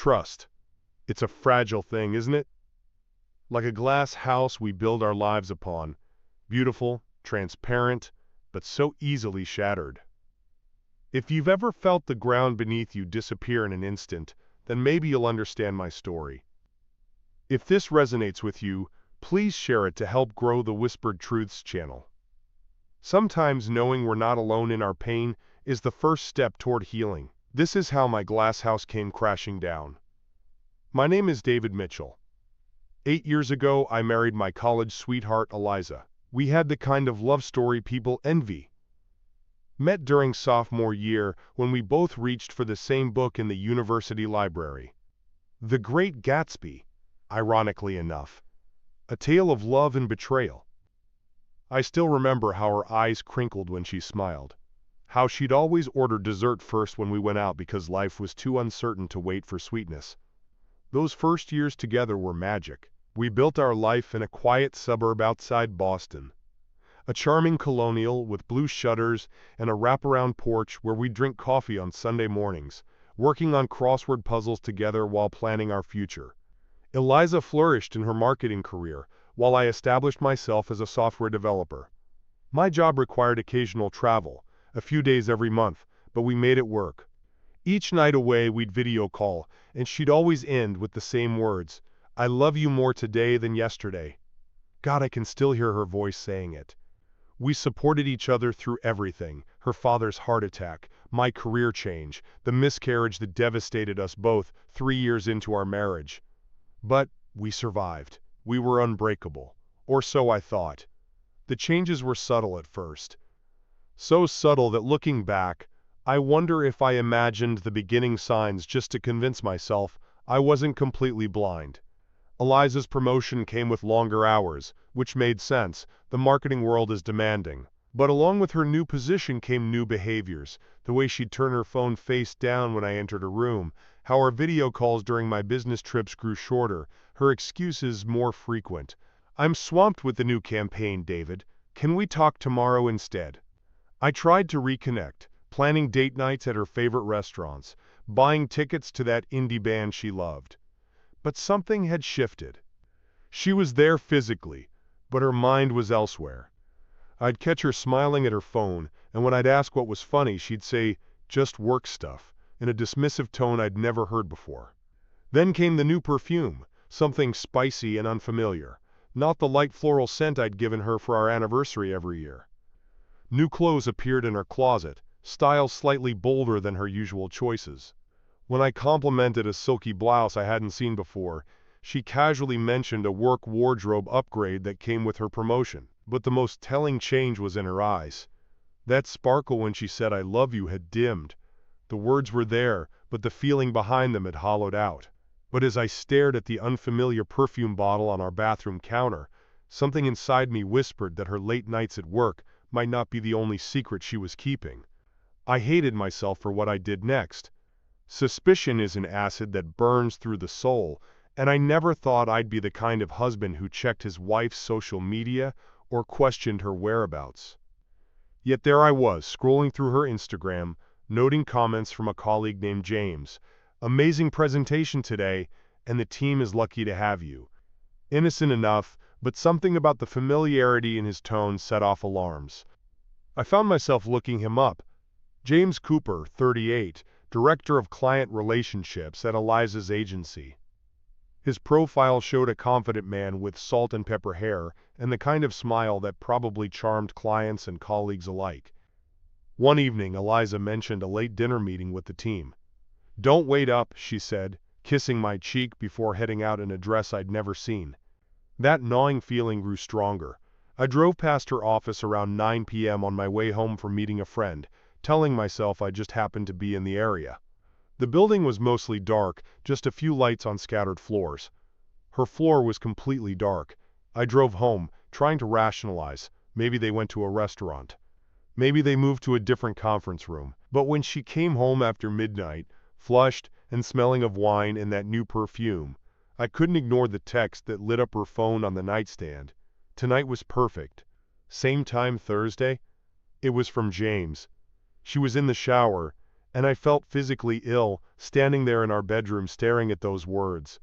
Trust. It's a fragile thing, isn't it? Like a glass house we build our lives upon. Beautiful, transparent, but so easily shattered. If you've ever felt the ground beneath you disappear in an instant, then maybe you'll understand my story. If this resonates with you, please share it to help grow the Whispered Truths channel. Sometimes knowing we're not alone in our pain is the first step toward healing. This is how my glass house came crashing down. My name is David Mitchell. 8 years ago, I married my college sweetheart, Eliza. We had the kind of love story people envy. Met during sophomore year when we both reached for the same book in the university library. The Great Gatsby, ironically enough. A tale of love and betrayal. I still remember how her eyes crinkled when she smiled. How she'd always order dessert first when we went out because life was too uncertain to wait for sweetness. Those first years together were magic. We built our life in a quiet suburb outside Boston. A charming colonial with blue shutters and a wraparound porch where we drink coffee on Sunday mornings, working on crossword puzzles together while planning our future. Eliza flourished in her marketing career, while I established myself as a software developer. My job required occasional travel, a few days every month, but we made it work. Each night away we'd video call, and she'd always end with the same words, "I love you more today than yesterday." God, I can still hear her voice saying it. We supported each other through everything, her father's heart attack, my career change, the miscarriage that devastated us both 3 years into our marriage. But we survived. We were unbreakable. Or so I thought. The changes were subtle at first. So subtle that looking back, I wonder if I imagined the beginning signs just to convince myself I wasn't completely blind. Eliza's promotion came with longer hours, which made sense. The marketing world is demanding. But along with her new position came new behaviors. The way she'd turn her phone face down when I entered a room, how our video calls during my business trips grew shorter, her excuses more frequent. "I'm swamped with the new campaign, David. Can we talk tomorrow instead?" I tried to reconnect, planning date nights at her favorite restaurants, buying tickets to that indie band she loved. But something had shifted. She was there physically, but her mind was elsewhere. I'd catch her smiling at her phone, and when I'd ask what was funny, she'd say, "Just work stuff," in a dismissive tone I'd never heard before. Then came the new perfume, something spicy and unfamiliar, not the light floral scent I'd given her for our anniversary every year. New clothes appeared in her closet, styles slightly bolder than her usual choices. When I complimented a silky blouse I hadn't seen before, she casually mentioned a work wardrobe upgrade that came with her promotion. But the most telling change was in her eyes. That sparkle when she said "I love you" had dimmed. The words were there, but the feeling behind them had hollowed out. But as I stared at the unfamiliar perfume bottle on our bathroom counter, something inside me whispered that her late nights at work might not be the only secret she was keeping. I hated myself for what I did next. Suspicion is an acid that burns through the soul, and I never thought I'd be the kind of husband who checked his wife's social media or questioned her whereabouts. Yet there I was, scrolling through her Instagram, noting comments from a colleague named James. "Amazing presentation today, and the team is lucky to have you." Innocent enough, but something about the familiarity in his tone set off alarms. I found myself looking him up. James Cooper, 38, Director of Client Relationships at Eliza's agency. His profile showed a confident man with salt and pepper hair and the kind of smile that probably charmed clients and colleagues alike. One evening, Eliza mentioned a late dinner meeting with the team. "Don't wait up," she said, kissing my cheek before heading out in a dress I'd never seen. That gnawing feeling grew stronger. I drove past her office around 9 p.m. on my way home from meeting a friend, telling myself I just happened to be in the area. The building was mostly dark, just a few lights on scattered floors. Her floor was completely dark. I drove home, trying to rationalize. Maybe they went to a restaurant. Maybe they moved to a different conference room. But when she came home after midnight, flushed and smelling of wine and that new perfume, I couldn't ignore the text that lit up her phone on the nightstand. Tonight was perfect. Same time Thursday? It was from James. She was in the shower, and I felt physically ill, standing there in our bedroom staring at those words.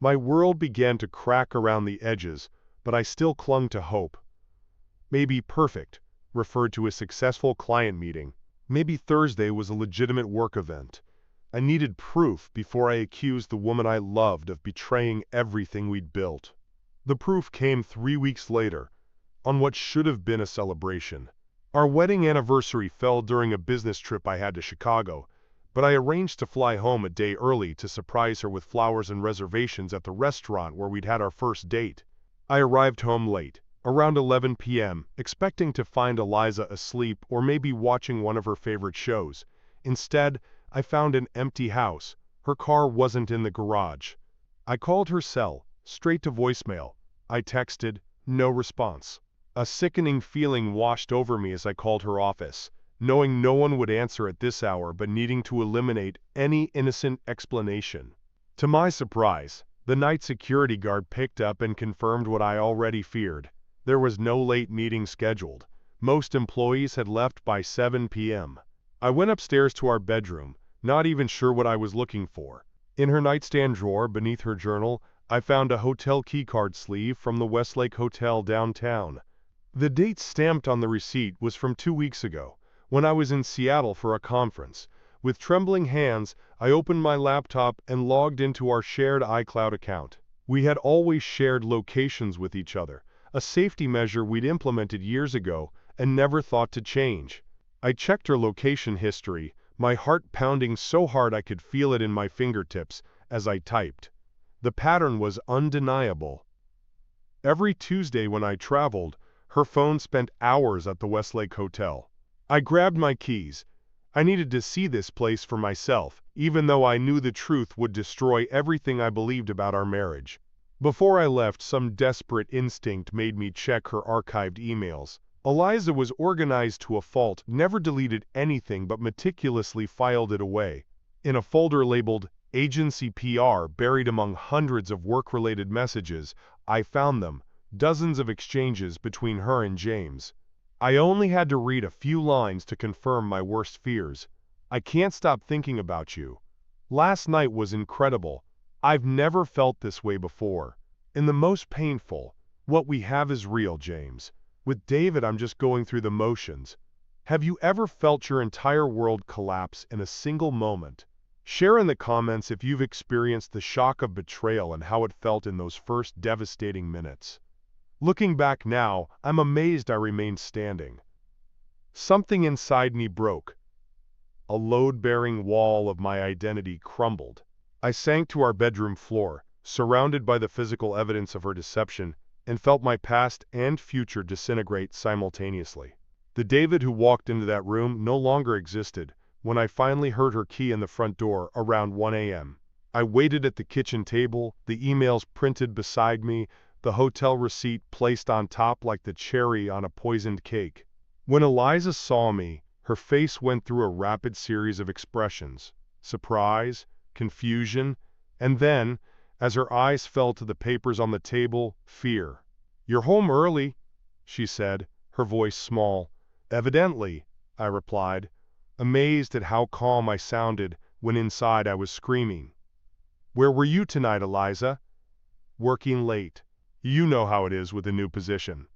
My world began to crack around the edges, but I still clung to hope. Maybe perfect referred to a successful client meeting. Maybe Thursday was a legitimate work event. I needed proof before I accused the woman I loved of betraying everything we'd built. The proof came 3 weeks later, on what should have been a celebration. Our wedding anniversary fell during a business trip I had to Chicago, but I arranged to fly home a day early to surprise her with flowers and reservations at the restaurant where we'd had our first date. I arrived home late, around 11 p.m., expecting to find Eliza asleep or maybe watching one of her favorite shows. Instead, I found an empty house. Her car wasn't in the garage. I called her cell, straight to voicemail. I texted, no response. A sickening feeling washed over me as I called her office, knowing no one would answer at this hour but needing to eliminate any innocent explanation. To my surprise, the night security guard picked up and confirmed what I already feared. There was no late meeting scheduled. Most employees had left by 7 p.m. I went upstairs to our bedroom, not even sure what I was looking for. In her nightstand drawer beneath her journal, I found a hotel keycard sleeve from the Westlake Hotel downtown. The date stamped on the receipt was from 2 weeks ago, when I was in Seattle for a conference. With trembling hands, I opened my laptop and logged into our shared iCloud account. We had always shared locations with each other, a safety measure we'd implemented years ago and never thought to change. I checked her location history, my heart pounding so hard I could feel it in my fingertips as I typed. The pattern was undeniable. Every Tuesday when I traveled, her phone spent hours at the Westlake Hotel. I grabbed my keys. I needed to see this place for myself, even though I knew the truth would destroy everything I believed about our marriage. Before I left, some desperate instinct made me check her archived emails. Eliza was organized to a fault, never deleted anything but meticulously filed it away. In a folder labeled Agency PR, buried among hundreds of work-related messages, I found them. Dozens of exchanges between her and James. I only had to read a few lines to confirm my worst fears. I can't stop thinking about you. Last night was incredible. I've never felt this way before. And the most painful, what we have is real, James. With David, I'm just going through the motions. Have you ever felt your entire world collapse in a single moment? Share in the comments if you've experienced the shock of betrayal and how it felt in those first devastating minutes. Looking back now, I'm amazed I remained standing. Something inside me broke. A load-bearing wall of my identity crumbled. I sank to our bedroom floor, surrounded by the physical evidence of her deception, and felt my past and future disintegrate simultaneously. The David who walked into that room no longer existed when I finally heard her key in the front door around 1 a.m. I waited at the kitchen table, the emails printed beside me, the hotel receipt placed on top like the cherry on a poisoned cake. When Eliza saw me, her face went through a rapid series of expressions: surprise, confusion, and then, as her eyes fell to the papers on the table, fear. "You're home early," she said, her voice small. "Evidently," I replied, amazed at how calm I sounded when inside I was screaming. "Where were you tonight, Eliza?" "Working late. You know how it is with a new position."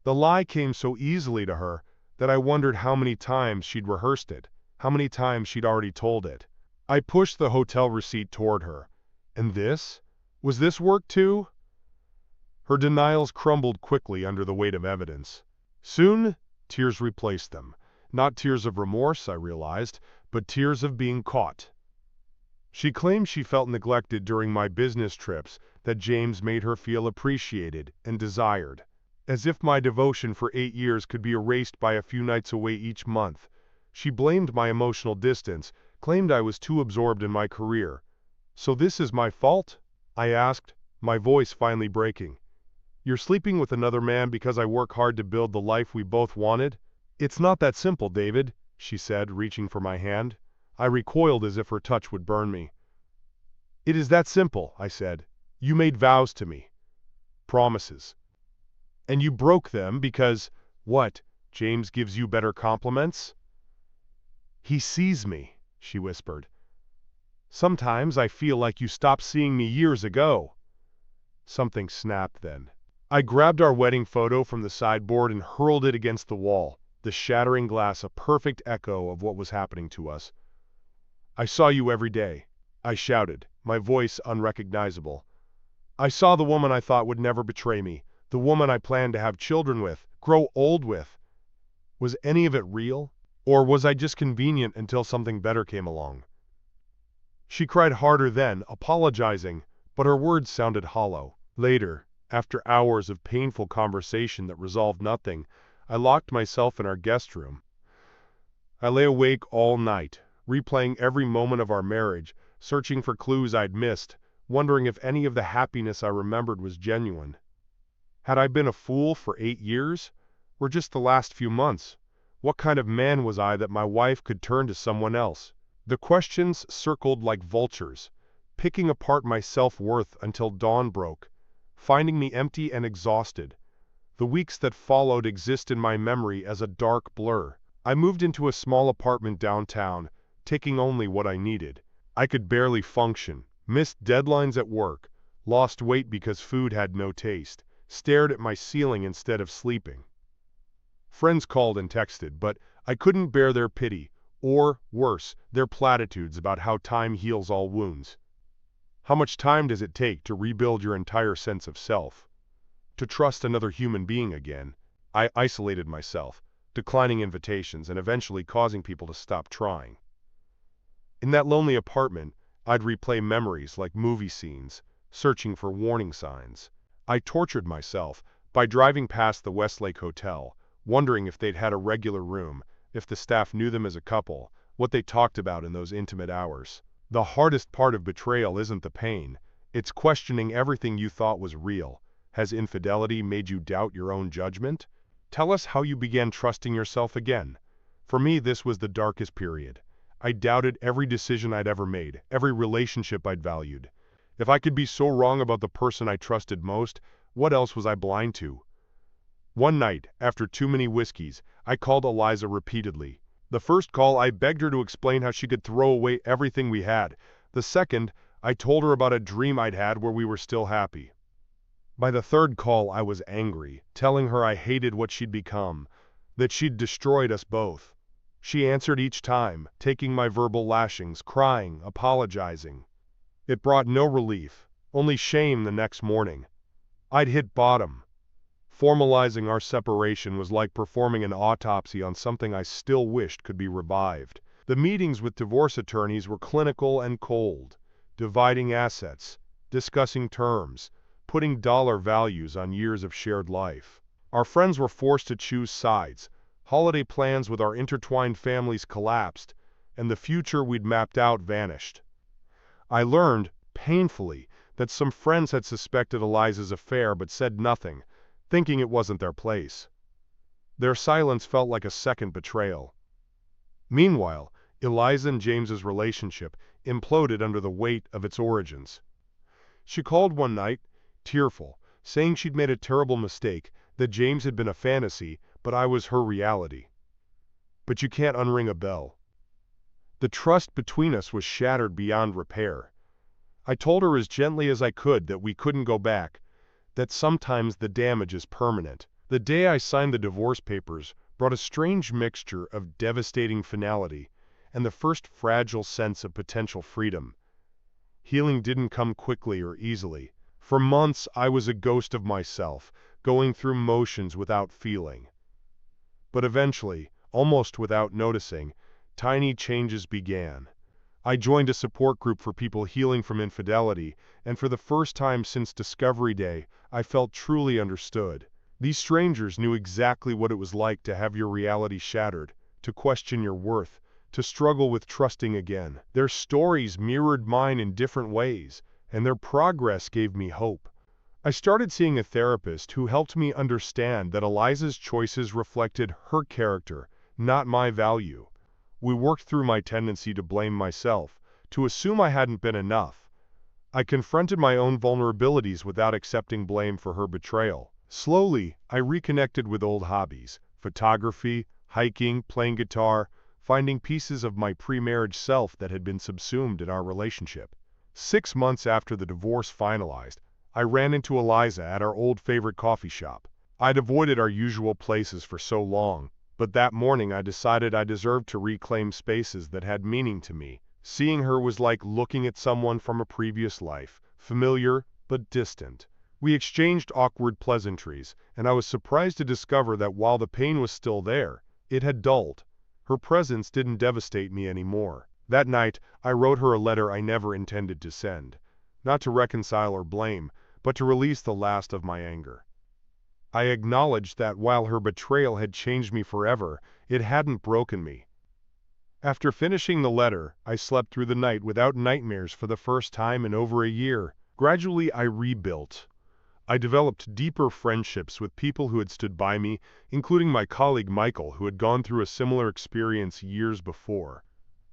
The lie came so easily to her that I wondered how many times she'd rehearsed it, how many times she'd already told it. I pushed the hotel receipt toward her. "And this? Was this work too?" Her denials crumbled quickly under the weight of evidence. Soon, tears replaced them. Not tears of remorse, I realized, but tears of being caught. She claimed she felt neglected during my business trips, that James made her feel appreciated and desired. As if my devotion for 8 years could be erased by a few nights away each month. She blamed my emotional distance, claimed I was too absorbed in my career. "So this is my fault?" I asked, my voice finally breaking. "You're sleeping with another man because I work hard to build the life we both wanted?" "It's not that simple, David," she said, reaching for my hand. I recoiled as if her touch would burn me. "It is that simple," I said. "You made vows to me. Promises. And you broke them because, what, James gives you better compliments?" "He sees me," she whispered. "Sometimes I feel like you stopped seeing me years ago." Something snapped then. I grabbed our wedding photo from the sideboard and hurled it against the wall, the shattering glass a perfect echo of what was happening to us. "I saw you every day," I shouted, my voice unrecognizable. "I saw the woman I thought would never betray me, the woman I planned to have children with, grow old with. Was any of it real? Or was I just convenient until something better came along?" She cried harder then, apologizing, but her words sounded hollow. Later, after hours of painful conversation that resolved nothing, I locked myself in our guest room. I lay awake all night, replaying every moment of our marriage, searching for clues I'd missed, wondering if any of the happiness I remembered was genuine. Had I been a fool for 8 years? Or just the last few months? What kind of man was I that my wife could turn to someone else? The questions circled like vultures, picking apart my self-worth until dawn broke, finding me empty and exhausted. The weeks that followed exist in my memory as a dark blur. I moved into a small apartment downtown, taking only what I needed. I could barely function, missed deadlines at work, lost weight because food had no taste, stared at my ceiling instead of sleeping. Friends called and texted, but I couldn't bear their pity, or, worse, their platitudes about how time heals all wounds. How much time does it take to rebuild your entire sense of self? To trust another human being again? I isolated myself, declining invitations and eventually causing people to stop trying. In that lonely apartment, I'd replay memories like movie scenes, searching for warning signs. I tortured myself by driving past the Westlake Hotel, wondering if they'd had a regular room, if the staff knew them as a couple, what they talked about in those intimate hours. The hardest part of betrayal isn't the pain, it's questioning everything you thought was real. Has infidelity made you doubt your own judgment? Tell us how you began trusting yourself again. For me, this was the darkest period. I doubted every decision I'd ever made, every relationship I'd valued. If I could be so wrong about the person I trusted most, what else was I blind to? One night, after too many whiskeys, I called Eliza repeatedly. The first call, I begged her to explain how she could throw away everything we had. The second, I told her about a dream I'd had where we were still happy. By the third call, I was angry, telling her I hated what she'd become, that she'd destroyed us both. She answered each time, taking my verbal lashings, crying, apologizing. It brought no relief, only shame the next morning. I'd hit bottom. Formalizing our separation was like performing an autopsy on something I still wished could be revived. The meetings with divorce attorneys were clinical and cold, dividing assets, discussing terms, putting dollar values on years of shared life. Our friends were forced to choose sides. Holiday plans with our intertwined families collapsed, and the future we'd mapped out vanished. I learned, painfully, that some friends had suspected Eliza's affair but said nothing, thinking it wasn't their place. Their silence felt like a second betrayal. Meanwhile, Eliza and James's relationship imploded under the weight of its origins. She called one night, tearful, saying she'd made a terrible mistake, that James had been a fantasy, but I was her reality. But you can't unring a bell. The trust between us was shattered beyond repair. I told her as gently as I could that we couldn't go back, that sometimes the damage is permanent. The day I signed the divorce papers brought a strange mixture of devastating finality and the first fragile sense of potential freedom. Healing didn't come quickly or easily. For months I was a ghost of myself, going through motions without feeling. But eventually, almost without noticing, tiny changes began. I joined a support group for people healing from infidelity, and for the first time since Discovery Day, I felt truly understood. These strangers knew exactly what it was like to have your reality shattered, to question your worth, to struggle with trusting again. Their stories mirrored mine in different ways, and their progress gave me hope. I started seeing a therapist who helped me understand that Eliza's choices reflected her character, not my value. We worked through my tendency to blame myself, to assume I hadn't been enough. I confronted my own vulnerabilities without accepting blame for her betrayal. Slowly, I reconnected with old hobbies: photography, hiking, playing guitar, finding pieces of my pre-marriage self that had been subsumed in our relationship. 6 months after the divorce finalized, I ran into Eliza at our old favorite coffee shop. I'd avoided our usual places for so long, but that morning I decided I deserved to reclaim spaces that had meaning to me. Seeing her was like looking at someone from a previous life, familiar but distant. We exchanged awkward pleasantries, and I was surprised to discover that while the pain was still there, it had dulled. Her presence didn't devastate me anymore. That night, I wrote her a letter I never intended to send. Not to reconcile or blame, but to release the last of my anger. I acknowledged that while her betrayal had changed me forever, it hadn't broken me. After finishing the letter, I slept through the night without nightmares for the first time in over a year. Gradually, I rebuilt. I developed deeper friendships with people who had stood by me, including my colleague Michael, who had gone through a similar experience years before.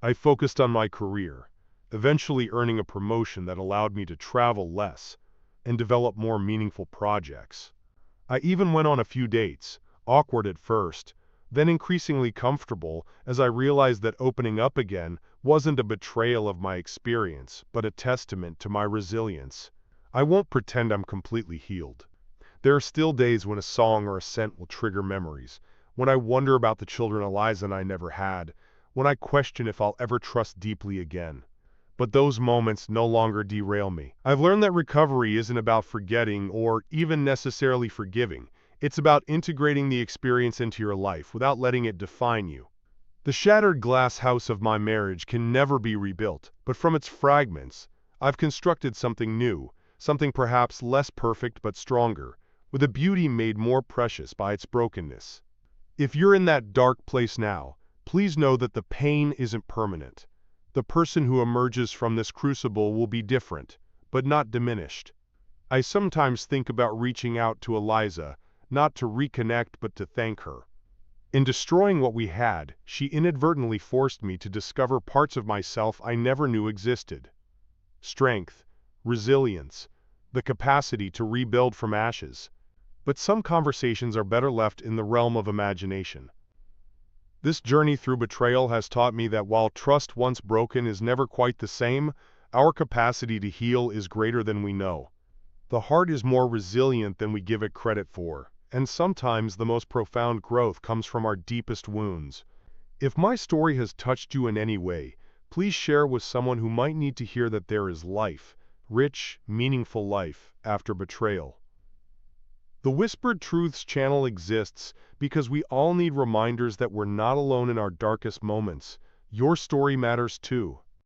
I focused on my career, eventually earning a promotion that allowed me to travel less and develop more meaningful projects. I even went on a few dates, awkward at first, then increasingly comfortable as I realized that opening up again wasn't a betrayal of my experience, but a testament to my resilience. I won't pretend I'm completely healed. There are still days when a song or a scent will trigger memories, when I wonder about the children Eliza and I never had, when I question if I'll ever trust deeply again. But those moments no longer derail me. I've learned that recovery isn't about forgetting or even necessarily forgiving. It's about integrating the experience into your life without letting it define you. The shattered glass house of my marriage can never be rebuilt, but from its fragments, I've constructed something new, something perhaps less perfect but stronger, with a beauty made more precious by its brokenness. If you're in that dark place now, please know that the pain isn't permanent. The person who emerges from this crucible will be different, but not diminished. I sometimes think about reaching out to Eliza, not to reconnect but to thank her. In destroying what we had, she inadvertently forced me to discover parts of myself I never knew existed. Strength, resilience, the capacity to rebuild from ashes. But some conversations are better left in the realm of imagination. This journey through betrayal has taught me that while trust once broken is never quite the same, our capacity to heal is greater than we know. The heart is more resilient than we give it credit for, and sometimes the most profound growth comes from our deepest wounds. If my story has touched you in any way, please share it with someone who might need to hear that there is life, rich, meaningful life, after betrayal. The Whispered Truths channel exists because we all need reminders that we're not alone in our darkest moments. Your story matters too.